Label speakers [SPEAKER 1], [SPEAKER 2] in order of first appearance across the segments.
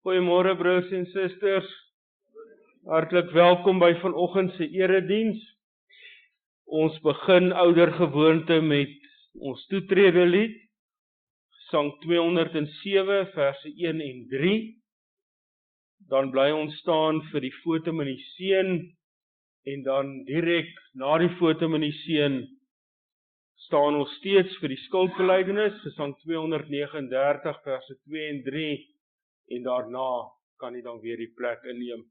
[SPEAKER 1] Goeiemôre broers en susters. Hartlik welkom by vanoggend se erediens. Ons begin oudergewoonte met ons toetrede lied, Sang 207 verse 1 en 3. Dan bly ons staan vir die fotum in die seën en dan direk na die fotum in die seën staan ons steeds vir die skuldbelydenis, Gesang 239 verse 2 en 3 en daarna kan jy dan weer die plek inneem.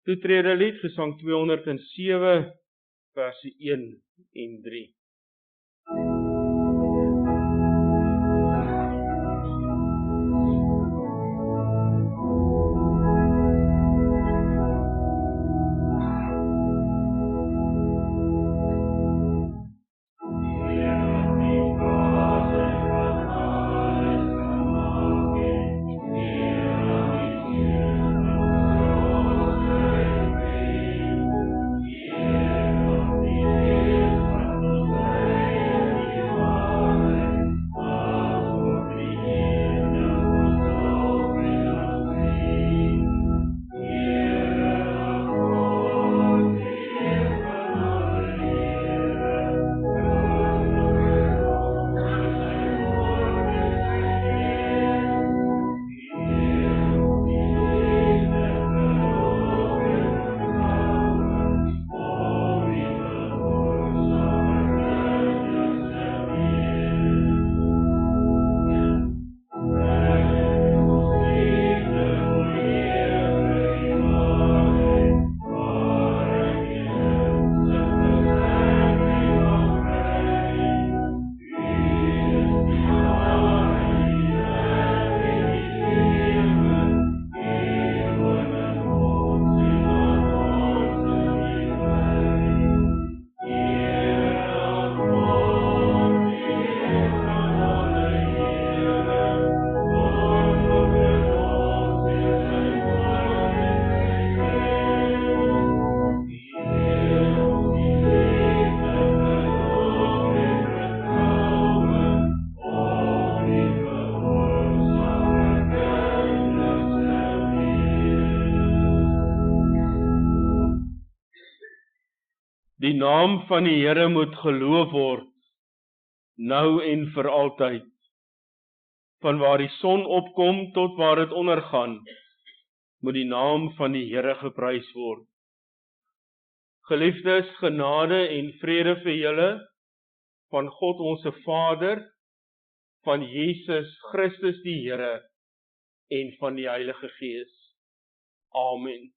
[SPEAKER 1] Toetrede lied, Gesang 207 verse 1 en 3. Die naam van die Here moet geloof word, nou en vir altyd. Van waar die son opkom tot waar dit ondergaan, moet die naam van die Here geprys word. Geliefdes, genade en vrede vir julle, van God ons Vader, van Jesus Christus die Here, en van die Heilige Gees. Amen.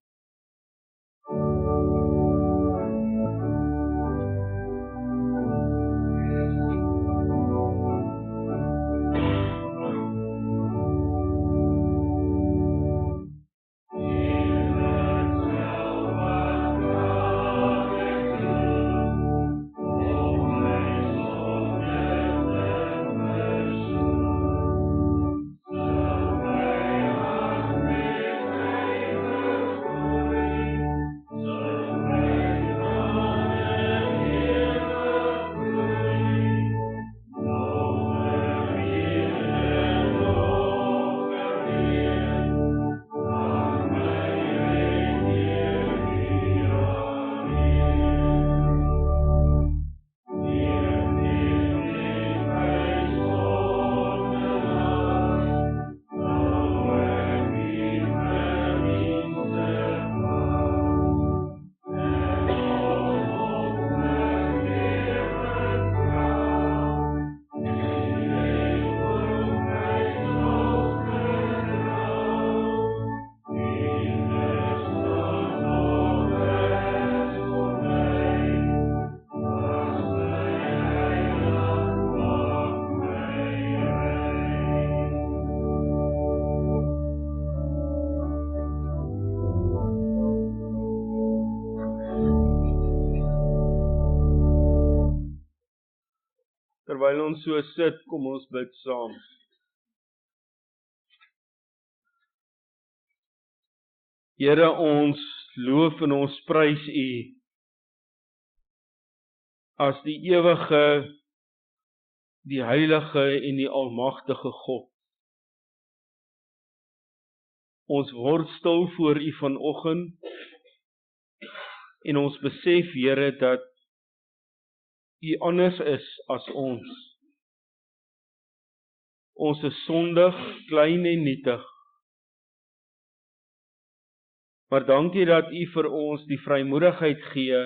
[SPEAKER 1] Terwyl ons so sit, kom ons bid saam. Here, ons loof en ons prys U as die ewige, die heilige en die almagtige God. Ons word stil voor U vanoggend en ons besef, Here, dat U anders is as ons. Ons is sondig, klein en nietig. Maar dankie dat U vir ons die vrymoedigheid gee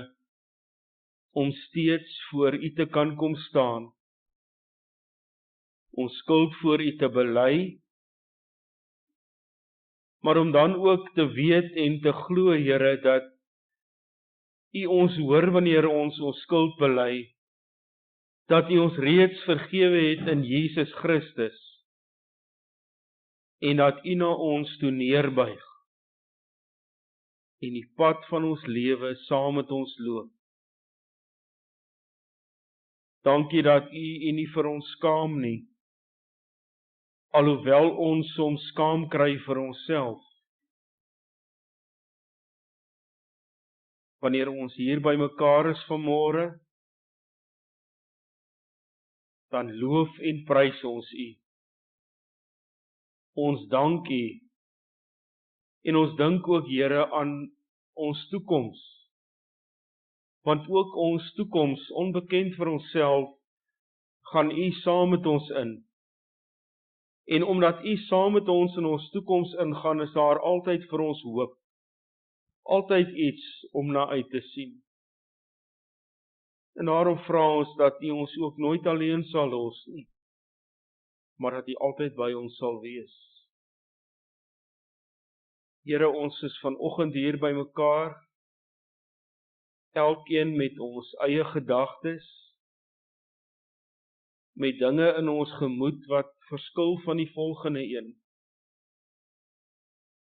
[SPEAKER 1] om steeds voor U te kan kom staan. Ons skuld voor U te bely, maar om dan ook te weet en te glo, Here, dat U ons hoor wanneer ons skuld bely, dat U ons reeds vergewe het in Jesus Christus, en dat U na ons toe neerbuig, en die pad van ons lewe saam met ons loop. Dankie dat U nie vir ons skaam nie, alhoewel ons soms skaam kry vir onsself. Wanneer ons hier by mekaar is vanmôre, dan loof en prys ons U. Ons dank U, en ons dink ook, Here, aan ons toekoms, want ook ons toekoms, onbekend vir onsself, gaan U saam met ons in. En omdat U saam met ons in ons toekoms ingaan, is daar altyd vir ons hoop, altyd iets om na uit te sien. En daarom vra ons dat U ons ook nooit alleen sal los nie, maar dat U altyd by ons sal wees. Here, ons is vanoggend hier by mekaar, elkeen met ons eie gedagtes, met dinge in ons gemoed wat verskil van die volgende een.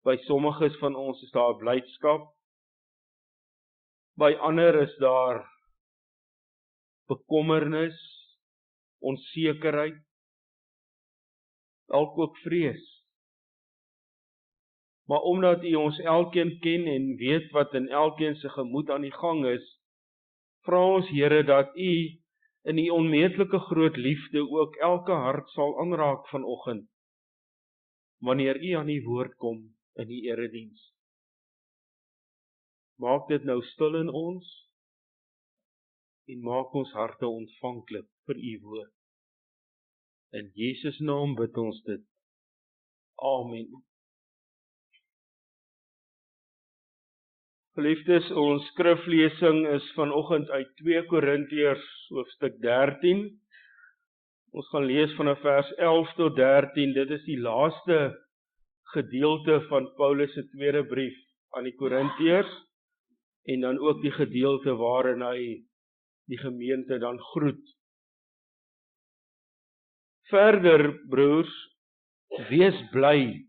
[SPEAKER 1] By sommiges van ons is daar blydskap, by ander is daar bekommernis, onsekerheid, dalk ook vrees. Maar omdat U ons elkeen ken en weet wat in elkeen se gemoed aan die gang is, vra ons, Here, dat U in U onmeetlike groot liefde ook elke hart sal aanraak vanoggend, wanneer U aan die woord kom in die erediens. Maak dit nou stil in ons, en maak ons harte ontvanklik vir U woord. In Jesus naam bid ons dit. Amen. Geliefdes, ons skriflesing is vanoggend uit 2 Korintiërs hoofstuk 13. Ons gaan lees vanaf vers 11 tot 13. Dit is die laaste gedeelte van Paulus se tweede brief aan die Korintiërs, en dan ook die gedeelte waarin hy die gemeente dan groet. Verder, broers, wees bly,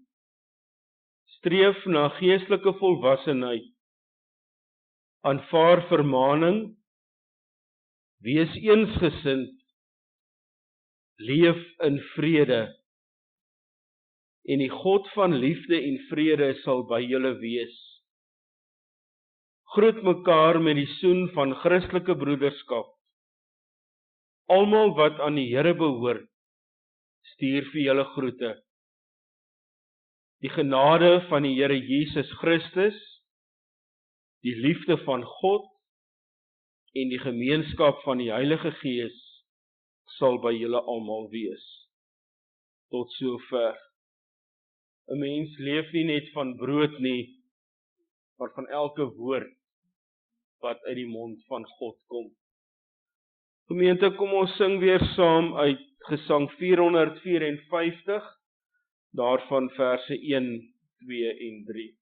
[SPEAKER 1] streef na geestelike volwassenheid, aanvaar vermaning, wees eensgesind, leef in vrede, en die God van liefde en vrede sal by julle wees. Groet mekaar met die soen van Christelike broederskap. Almal wat aan die Here behoort, stuur vir julle groete. Die genade van die Here Jesus Christus, die liefde van God en die gemeenskap van die Heilige Gees sal by julle almal wees. Tot sover. 'n Mens leef nie net van brood nie, maar van elke woord wat uit die mond van God kom. Gemeente, kom ons sing weer saam uit Gesang 454, daarvan verse 1, 2 en 3.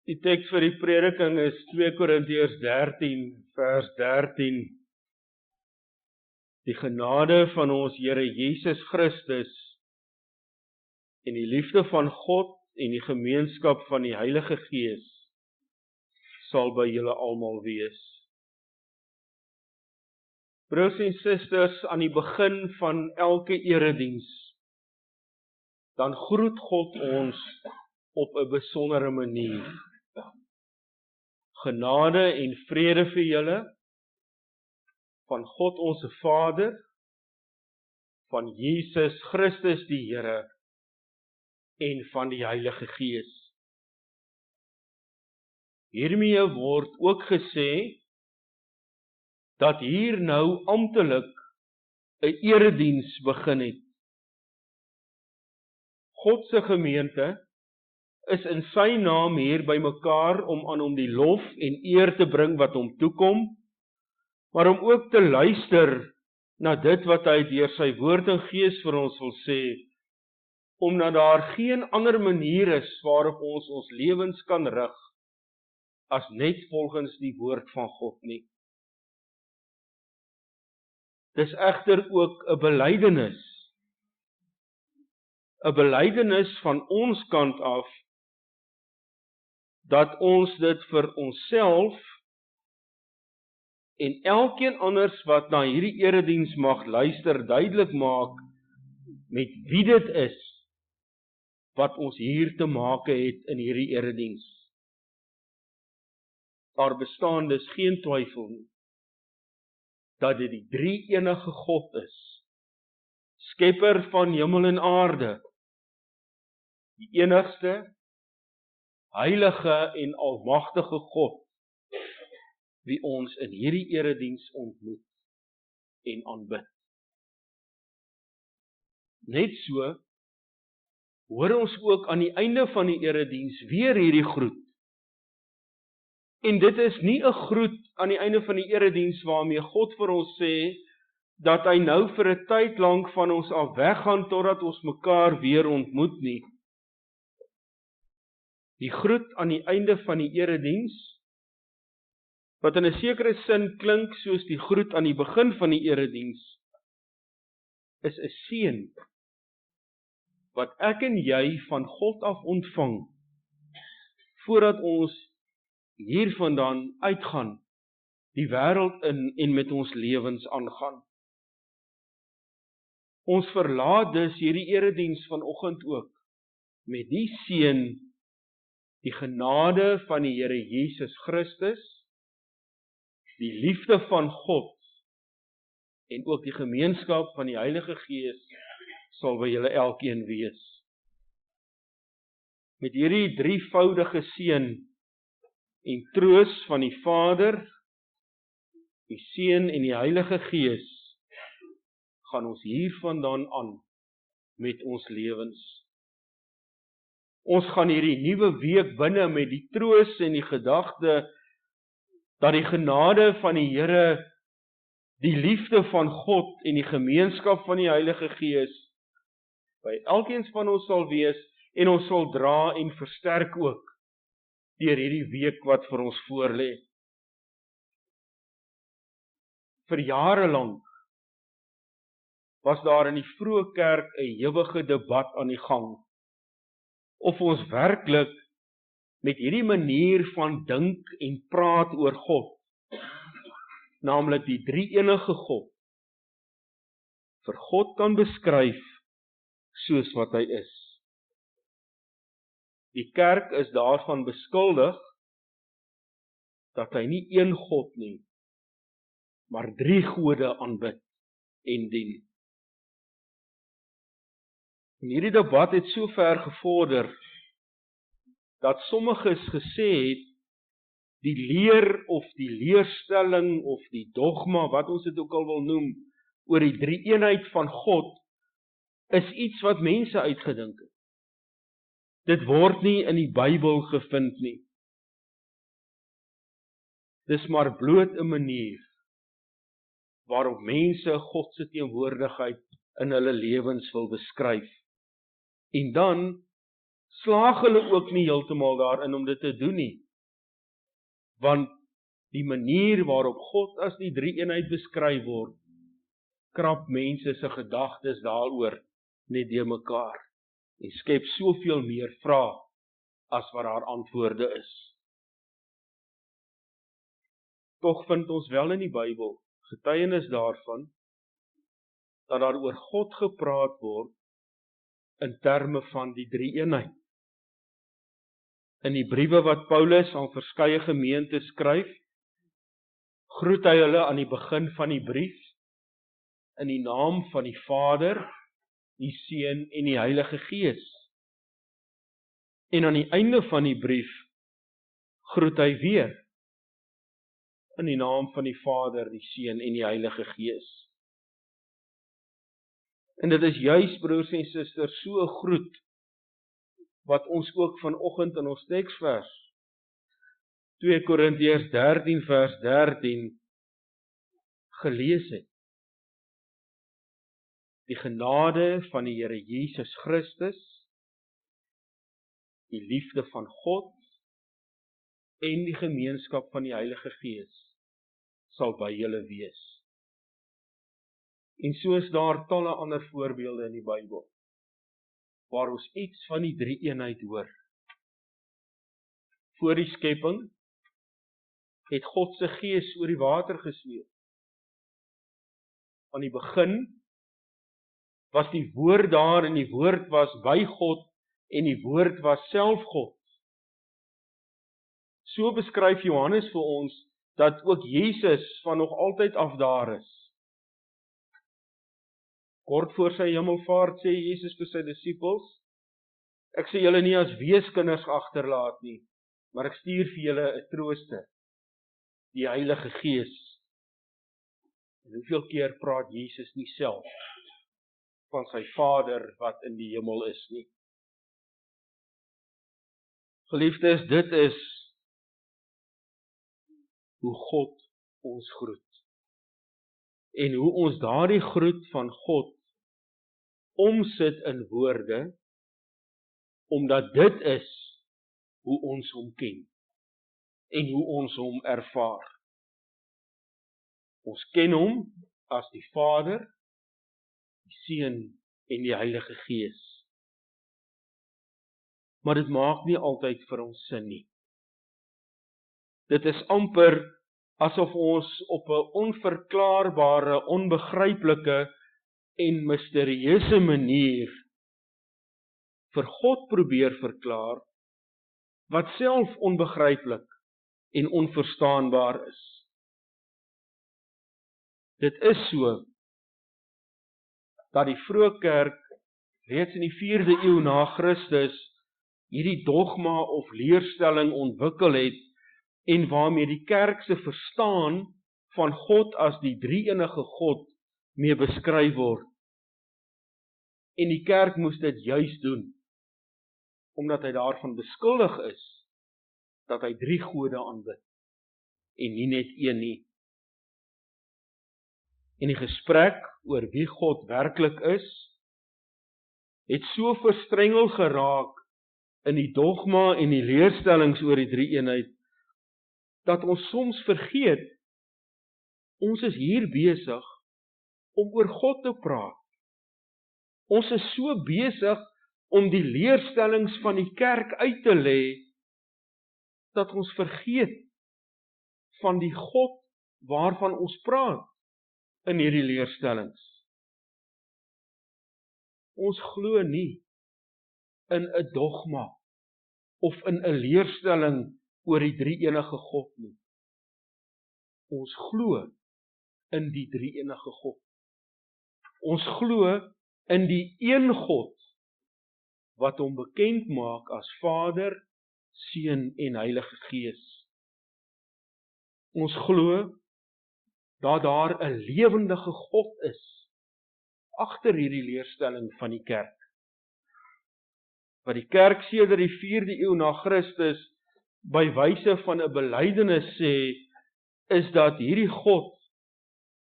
[SPEAKER 1] Die teks vir die prediking is 2 Korintiërs 13 vers 13. Die genade van ons Here Jesus Christus en die liefde van God en die gemeenskap van die Heilige Gees sal by julle almal wees. Broers en susters, aan die begin van elke erediens, dan groet God ons op 'n besondere manier. Genade en vrede vir julle, van God ons Vader, van Jesus Christus die Here, en van die Heilige Gees. Hiermee word ook gesê, dat hier nou amptelik 'n erediens begin het. God se gemeente is in sy naam hier bymekaar om aan hom die lof en eer te bring wat hom toekom, maar om ook te luister na dit wat hy deur sy woord en gees vir ons wil sê, omdat daar geen ander manier is waarop ons ons lewens kan rig, as net volgens die woord van God nie. Dis egter ook 'n belydenis van ons kant af, dat ons dit vir onsself en elkeen anders wat na hierdie erediens mag luister, duidelik maak met wie dit is wat ons hier te maak het in hierdie erediens. Daar bestaan dus geen twyfel nie, dat dit die drie-enige God is, skepper van hemel en aarde, die enigste, heilige en almagtige God, wie ons in hierdie erediens ontmoet en aanbid. Net so, hoor ons ook aan die einde van die erediens weer hierdie groet. En dit is nie 'n groet aan die einde van die erediens waarmee God vir ons sê, dat hy nou vir 'n tyd lank van ons af weggaan, totdat ons mekaar weer ontmoet nie. Die groet aan die einde van die erediens, wat in 'n sekere sin klink soos die groet aan die begin van die erediens, is 'n seën, wat ek en jy van God af ontvang, voordat ons hiervandaan uitgaan, die wêreld in en met ons lewens aangaan. Ons verlaat dus hierdie erediens vanoggend ook, met die seën, die genade van die Here Jesus Christus, die liefde van God, en ook die gemeenskap van die Heilige Gees, sal by julle elkeen wees. Met hierdie drievoudige seën en troos van die Vader, die Seun en die Heilige Gees, gaan ons hiervandaan aan met ons lewens. Ons gaan hierdie nuwe week binne met die troos en die gedagte, dat die genade van die Here, die liefde van God en die gemeenskap van die Heilige Gees, by elkeen van ons sal wees, en ons sal dra en versterk ook, deur hierdie week wat vir ons voorlê. Vir jare lank was daar in die vroeë kerk 'n ewige debat aan die gang, of ons werklik met hierdie manier van dink en praat oor God, naamlik die drie-enige God, vir God kan beskryf soos wat hy is. Die kerk is daarvan beskuldig, dat hy nie een God nie, maar drie gode aanbid en dien. En hierdie debat het so ver gevorder, dat sommiges gesê het, die leer of die leerstelling of die dogma, wat ons dit ook al wil noem, oor die drie-eenheid van God, is iets wat mense uitgedink het. Dit word nie in die Bybel gevind nie. Dis maar bloot 'n manier waarop mense God se teenwoordigheid in hulle lewens wil beskryf. En dan slaag hulle ook nie heeltemal daarin om dit te doen nie. Want die manier waarop God as die drie-eenheid beskryf word, krap mense se gedagtes daaroor net deur mekaar en skep soveel meer vrae as wat daar antwoorde is. Tog vind ons wel in die Bybel getuienis daarvan dat daar oor God gepraat word in terme van die drie-eenheid. In die briewe wat Paulus aan verskeie gemeentes skryf, groet hy hulle aan die begin van die brief in die naam van die Vader, die Seun en die Heilige Gees. En aan die einde van die brief groet hy weer in die naam van die Vader, die Seun en die Heilige Gees. En dit is juis, broers en susters, so 'n groet wat ons ook vanoggend in ons teksvers 2 Korintiërs 13 vers 13 gelees het. Die genade van die Here Jesus Christus, die liefde van God en die gemeenskap van die Heilige Gees sal by julle wees. En so is daar talle ander voorbeelde in die Bybel waar ons iets van die drie-eenheid hoor. Voor die skepping het God se Gees oor die water gesweef. Aan die begin was die woord daar en die woord was by God en die woord was self God. So beskryf Johannes vir ons dat ook Jesus van nog altyd af daar is. Kort voor sy hemelvaart sê Jesus vir sy disippels, ek sê julle nie as weeskinders agterlaat nie, maar ek stuur vir julle 'n trooster, die Heilige Gees. En hoeveel keer praat Jesus nie self van sy Vader wat in die hemel is nie. Geliefdes, dit is hoe God ons groet. En hoe ons daardie groet van God omsit in woorde, omdat dit is hoe ons hom ken en hoe ons hom ervaar. Ons ken hom as die Vader, die Seun en die Heilige Gees. Maar dit maak nie altyd vir ons sin nie. Dit is amper asof ons op 'n onverklaarbare, onbegryplike en misterieuse manier vir God probeer verklaar, wat self onbegryplik en onverstaanbaar is. Dit is so, dat die vroeë kerk reeds in die 4de eeu na Christus hierdie dogma of leerstelling ontwikkel het, en waarmee die kerk se verstaan van God as die drie-enige God mee beskryf word. En die kerk moes dit juis doen, omdat hy daarvan beskuldig is, dat hy 3 gode aanbid, en nie net een nie. En die gesprek oor wie God werklik is, het so verstrengel geraak in die dogma en die leerstellings oor die drie-eenheid, dat ons soms vergeet, ons is hier besig om oor God te praat. Ons is so besig om die leerstellings van die kerk uit te lê, dat ons vergeet van die God waarvan ons praat in hierdie leerstellings. Ons glo nie in 'n dogma of in 'n leerstelling oor die drie-enige God nie. Ons glo in die drie-enige God. Ons glo in die een God wat hom bekend maak as Vader, Seun en Heilige Gees. Ons glo dat daar 'n lewendige God is agter hierdie leerstelling van die kerk. Wat die kerk sedert die 4de eeu na Christus by wyse van 'n belydenis sê, is dat hierdie God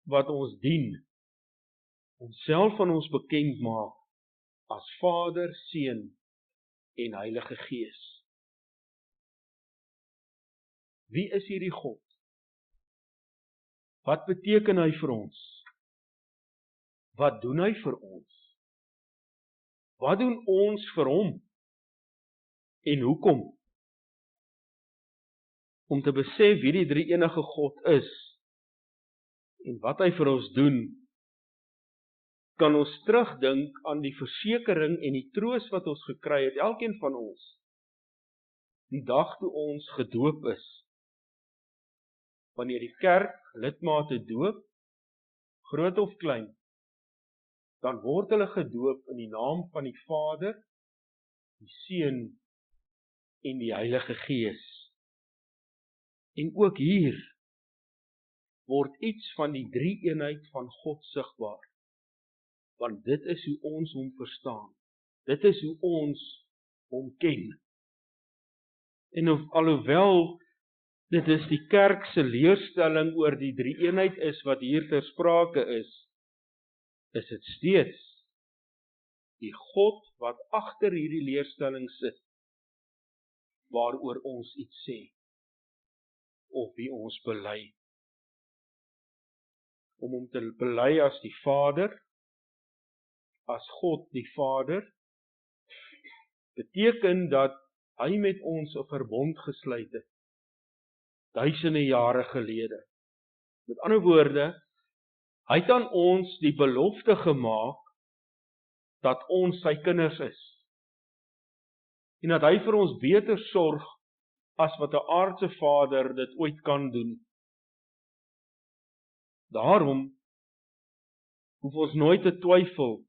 [SPEAKER 1] wat ons dien, homself aan ons bekend maak as Vader, Seun en Heilige Gees. Wie is hierdie God? Wat beteken hy vir ons? Wat doen hy vir ons? Wat doen ons vir hom? En hoekom? Om te besef wie die drie enige God is en wat hy vir ons doen, kan ons terugdink aan die versekering en die troos wat ons gekry het, elkeen van ons, die dag toe ons gedoop is. Wanneer die kerk lidmate doop, groot of klein, dan word hulle gedoop in die naam van die Vader, die Seun en die Heilige Gees. En ook hier word iets van die drie-eenheid van God sigbaar. Want dit is hoe ons hom verstaan. Dit is hoe ons hom ken. En alhoewel dit is die kerk se leerstelling oor die drie-eenheid is wat hier ter sprake is dit steeds die God wat agter hierdie leerstelling sit, waaroor ons iets sê, of wie ons bely. Om hom te bely as die Vader, as God die Vader, beteken dat hy met ons 'n verbond gesluit het, duisende jare gelede. Met ander woorde, hy het aan ons die belofte gemaak, dat ons sy kinders is. En dat hy vir ons beter sorg, as wat 'n aardse vader dit ooit kan doen. Daarom hoef ons nooit te twyfel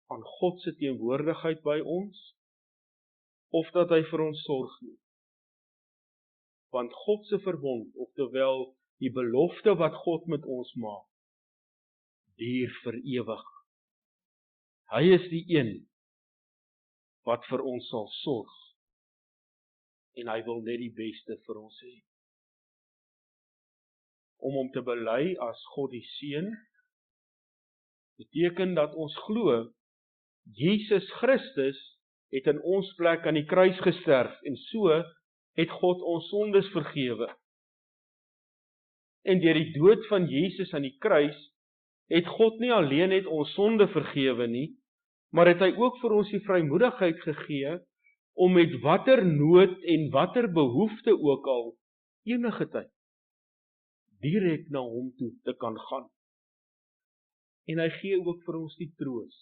[SPEAKER 1] aan God se teenwoordigheid by ons, of dat hy vir ons sorg nie. Want God se verbond, oftewel die belofte wat God met ons maak, duur vir ewig. Hy is die een wat vir ons sal sorg, en hy wil net die beste vir ons hê. Om hom te bely as God die Seun, beteken dat ons glo, Jesus Christus het in ons plek aan die kruis gesterf, en so het God ons sondes vergewe. En deur die dood van Jesus aan die kruis, het God nie alleen net ons sonde vergewe nie, maar het hy ook vir ons die vrymoedigheid gegee, om met watter nood en watter behoefte ook al, enige tyd, direk na hom toe te kan gaan. En hy gee ook vir ons die troos,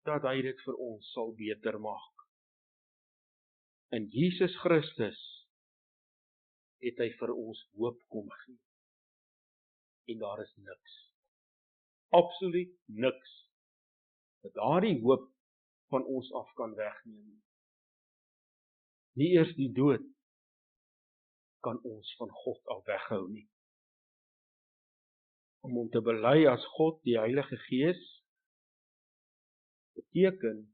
[SPEAKER 1] dat hy dit vir ons sal beter maak. In Jesus Christus het hy vir ons hoop kom gee. En daar is niks, absoluut niks, dat daardie hoop van ons af kan wegneem. Nie eers die dood kan ons van God af weghou nie. Om hom te bely as God die Heilige Gees, beteken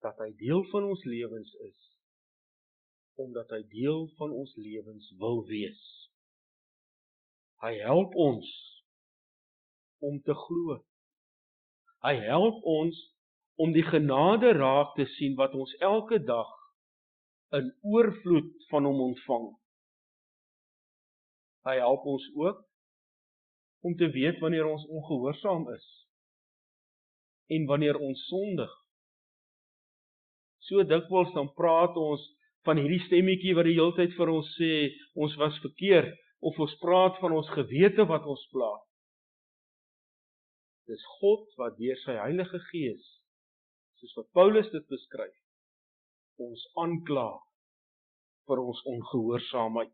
[SPEAKER 1] dat hy deel van ons lewens is, omdat hy deel van ons lewens wil wees. Hy help ons om te glo. Hy help ons om die genade raak te sien wat ons elke dag in oorvloed van hom ontvang. Hy help ons ook om te weet wanneer ons ongehoorsaam is en wanneer ons sondig. So dikwels dan praat ons van hierdie stemmetjie wat die hele tyd vir ons sê, ons was verkeerd, of ons praat van ons gewete wat ons pla. Dis God wat deur sy Heilige Gees, soos wat Paulus dit beskryf, ons aankla vir ons ongehoorsaamheid.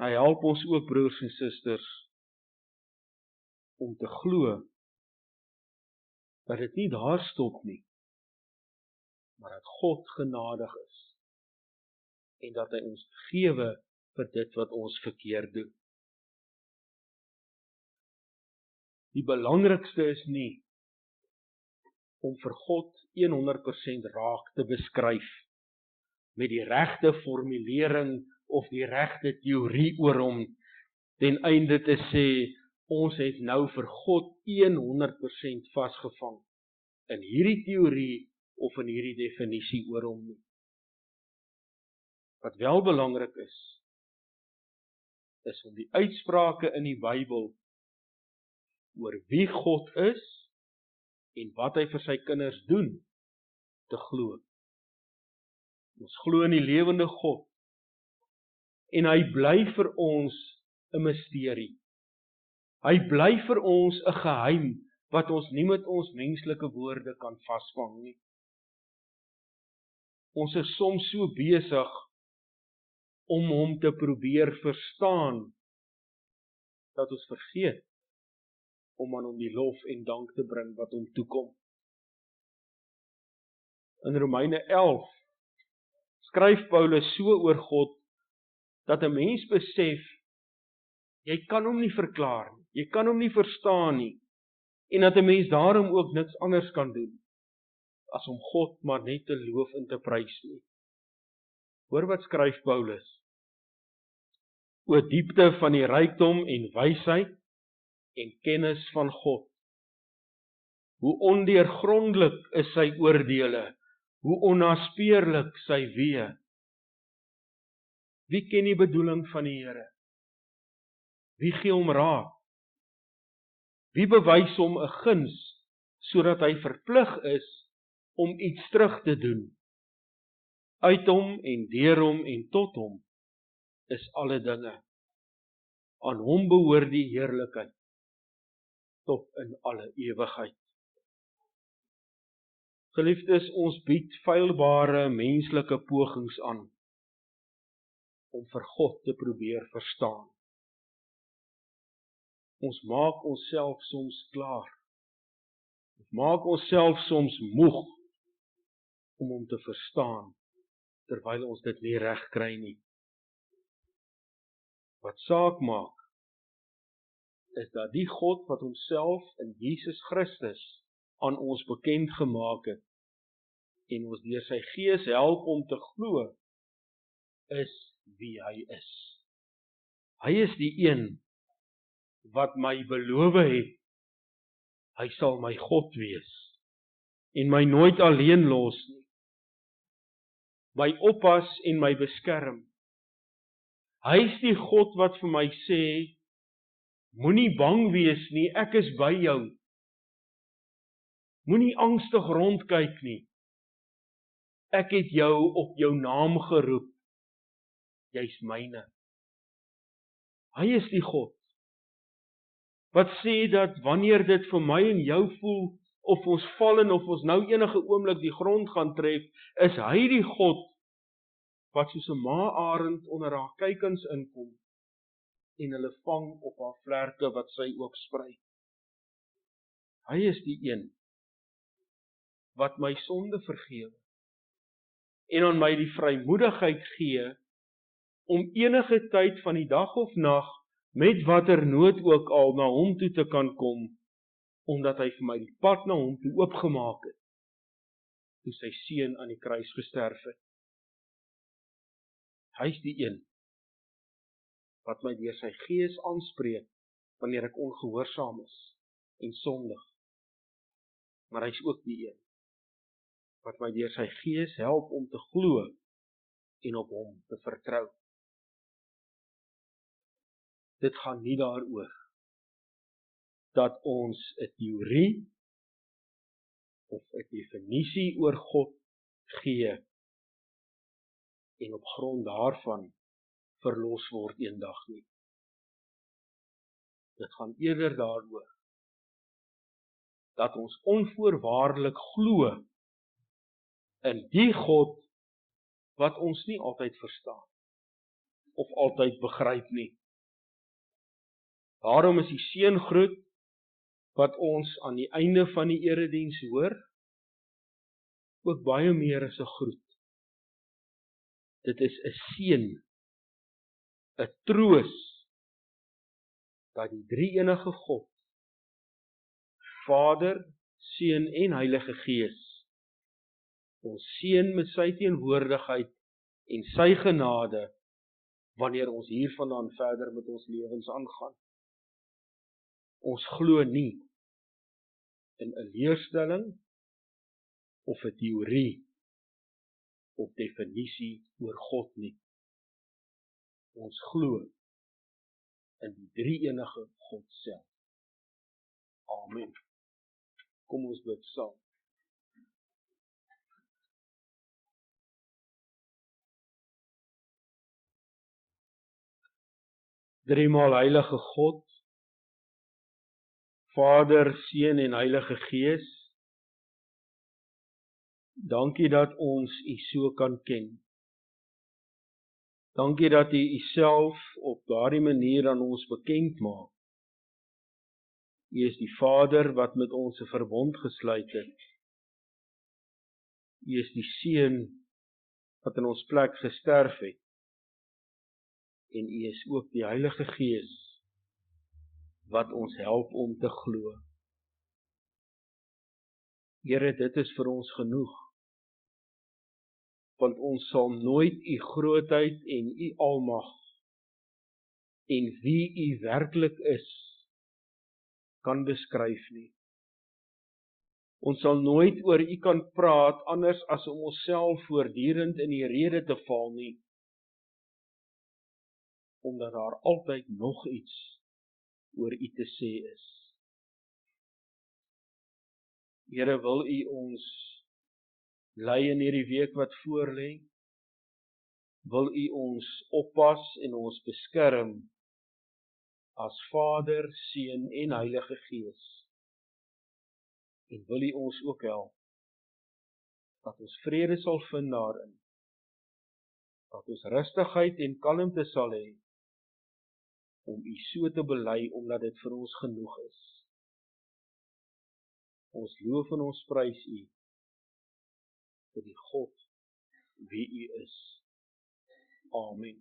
[SPEAKER 1] Hy help ons ook, broers en susters, om te glo dat dit nie daar stop nie, maar dat God genadig is en dat hy ons vergewe vir dit wat ons verkeerd doen. Die belangrikste is nie om vir God 100% raak te beskryf met die regte formulering of die regte teorie oor hom, ten einde te sê, ons het nou vir God 100% vasgevang in hierdie teorie of in hierdie definisie oor hom nie. Wat wel belangrik is om die uitsprake in die Bybel oor wie God is en wat hy vir sy kinders doen, te glo. Ons glo in die lewende God en hy bly vir ons 'n misterie. Hy bly vir ons 'n geheim wat ons nie met ons menslike woorde kan vasvang nie. Ons is soms so besig om hom te probeer verstaan, dat ons vergeet om aan hom die lof en dank te bring wat hom toekom. In Romeine 11 skryf Paulus so oor God, dat 'n mens besef, jy kan hom nie verklaar nie, jy kan hom nie verstaan nie, en dat 'n mens daarom ook niks anders kan doen, as om God maar net te loof en te prys nie. Hoor wat skryf Paulus: O diepte van die rykdom en wysheid en kennis van God. Hoe ondeurgrondelik is sy oordeele, hoe onnaspeurlik sy weë. Wie ken die bedoeling van die Here? Wie gee hom raad? Wie bewys hom 'n guns, sodat hy verplig is om iets terug te doen? Uit hom en deur hom en tot hom is alle dinge. Aan hom behoort die heerlikheid tot in alle ewigheid. Geliefdes, ons bied feilbare menslike pogings aan om vir God te probeer verstaan. Ons maak onsself soms klaar. Ons maak onsself soms moeg om hom te verstaan, terwyl ons dit nie reg kry nie. Wat saak maak, is dat die God wat homself in Jesus Christus aan ons bekend gemaak het, en ons deur sy Gees help om te glo, is wie hy is. Hy is die een wat my beloof het, hy sal my God wees, en my nooit alleen los nie, my oppas en my beskerm. Hy is die God wat vir my sê, moenie bang wees nie, ek is by jou. Moenie angstig rondkyk nie, ek het jou op jou naam geroep, jy's myne. Hy is die God wat sê dat wanneer dit vir my en jou voel, of ons val en of ons nou enige oomblik die grond gaan tref, is hy die God wat soos 'n ma-arend onder haar kuikens inkom en hulle vang op haar vlerke wat sy ook sprei. Hy is die een wat my sonde vergewe en aan my die vrymoedigheid gee om enige tyd van die dag of nag met watter nood ook al na hom toe te kan kom, omdat hy vir my die pad na hom toe oopgemaak het, toe sy seun aan die kruis gesterf het. Hy is die een wat my deur sy Gees aanspreek, wanneer ek ongehoorsaam is en sondig. Maar hy is ook die een wat my deur sy Gees help om te glo en op hom te vertrou. Dit gaan nie daaroor dat ons 'n teorie of 'n definisie oor God gee en op grond daarvan verlos word eendag nie. Dit gaan eerder daaroor dat ons onvoorwaardelik glo in die God wat ons nie altyd verstaan of altyd begryp nie. Daarom is die seëngroet wat ons aan die einde van die erediens hoor, ook baie meer as 'n groet. Dit is 'n seën, 'n troos, dat die drie-enige God, Vader, Seun en Heilige Gees, ons seën met sy teenwoordigheid en sy genade, wanneer ons hiervandaan verder met ons lewens aangaan. Ons glo nie in 'n leerstelling of 'n teorie of definisie oor God nie. Ons glo in die drie-enige God self. Amen. Kom ons bid saam. Driemaal heilige God, Vader, Seun en Heilige Gees, dankie dat ons U so kan ken. Dankie dat U Uself op daardie manier aan ons bekend maak. U is die Vader wat met ons 'n verbond gesluit het. U is die Seun wat in ons plek gesterf het. En U is ook die Heilige Gees wat ons help om te glo. Here, dit is vir ons genoeg. Want ons sal nooit U grootheid en U almag en wie U werklik is, kan beskryf nie. Ons sal nooit oor U kan praat anders as om onsself voortdurend in die rede te val nie, omdat daar altyd nog iets oor U te sê is. Here, wil U ons lei in hierdie week wat voorlê? Wil U ons oppas en ons beskerm as Vader, Seun en Heilige Gees? En wil U ons ook help dat ons vrede sal vind daarin, dat ons rustigheid en kalmte sal hê om U so te bely, omdat dit vir ons genoeg is. Ons loof en ons prys U vir die God wie U is. Amen.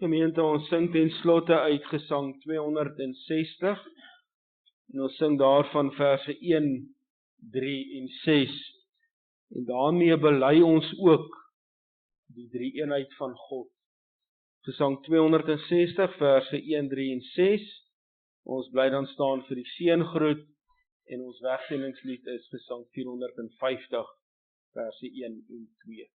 [SPEAKER 1] Gemeente, ons sing ten slotte uit Gesang 260 en ons sing daarvan verse 1, 3 en 6. En daarmee bely ons ook die drie-eenheid van God. Gesang 260 verse 1, 3 en 6. Ons bly dan staan vir die seëngroet en ons wegsendingslid is Gesang 450 verse 1 en 2.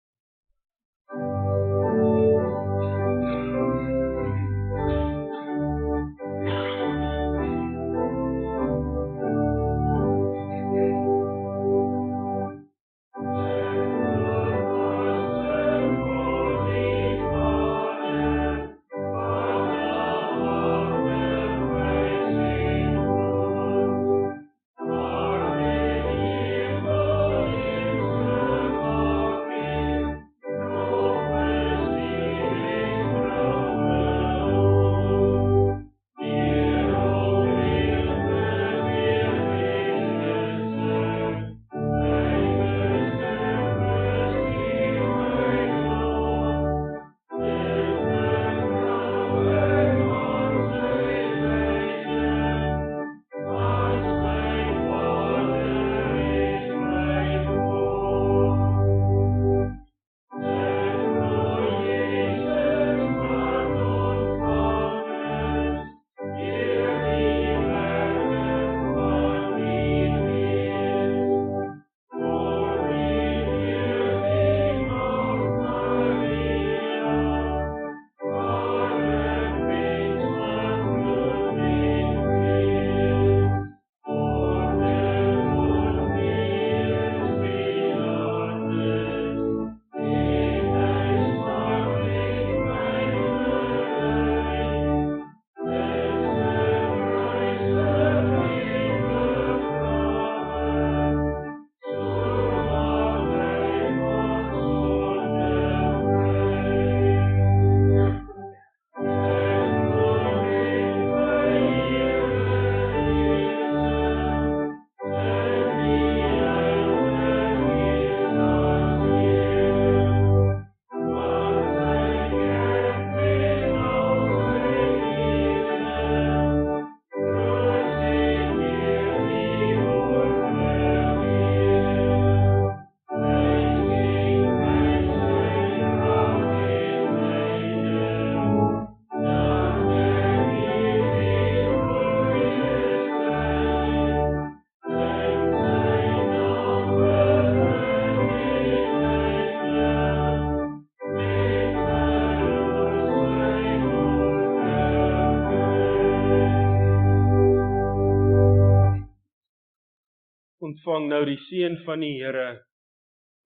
[SPEAKER 1] ontvang nou die seën van die Here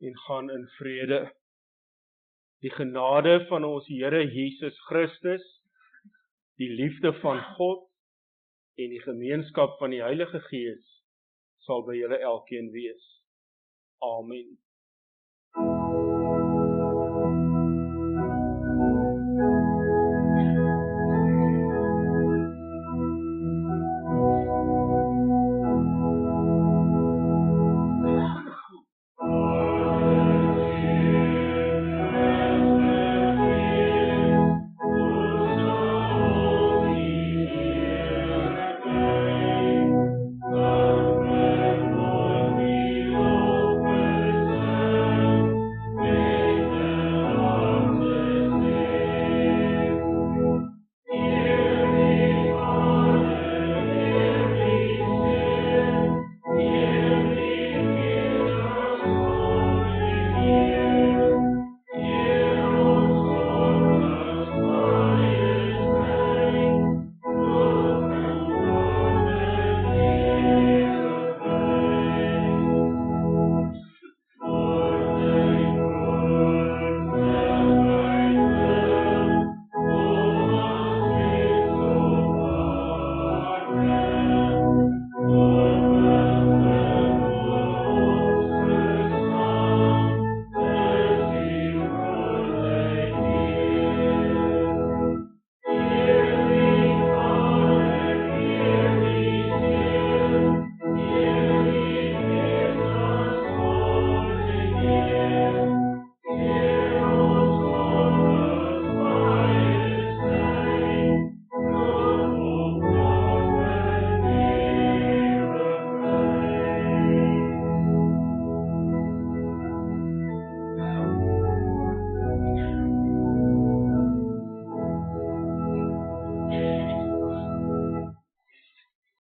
[SPEAKER 1] en gaan in vrede. Die genade van ons Here Jesus Christus, die liefde van God en die gemeenskap van die Heilige Gees sal by julle elkeen wees. Amen.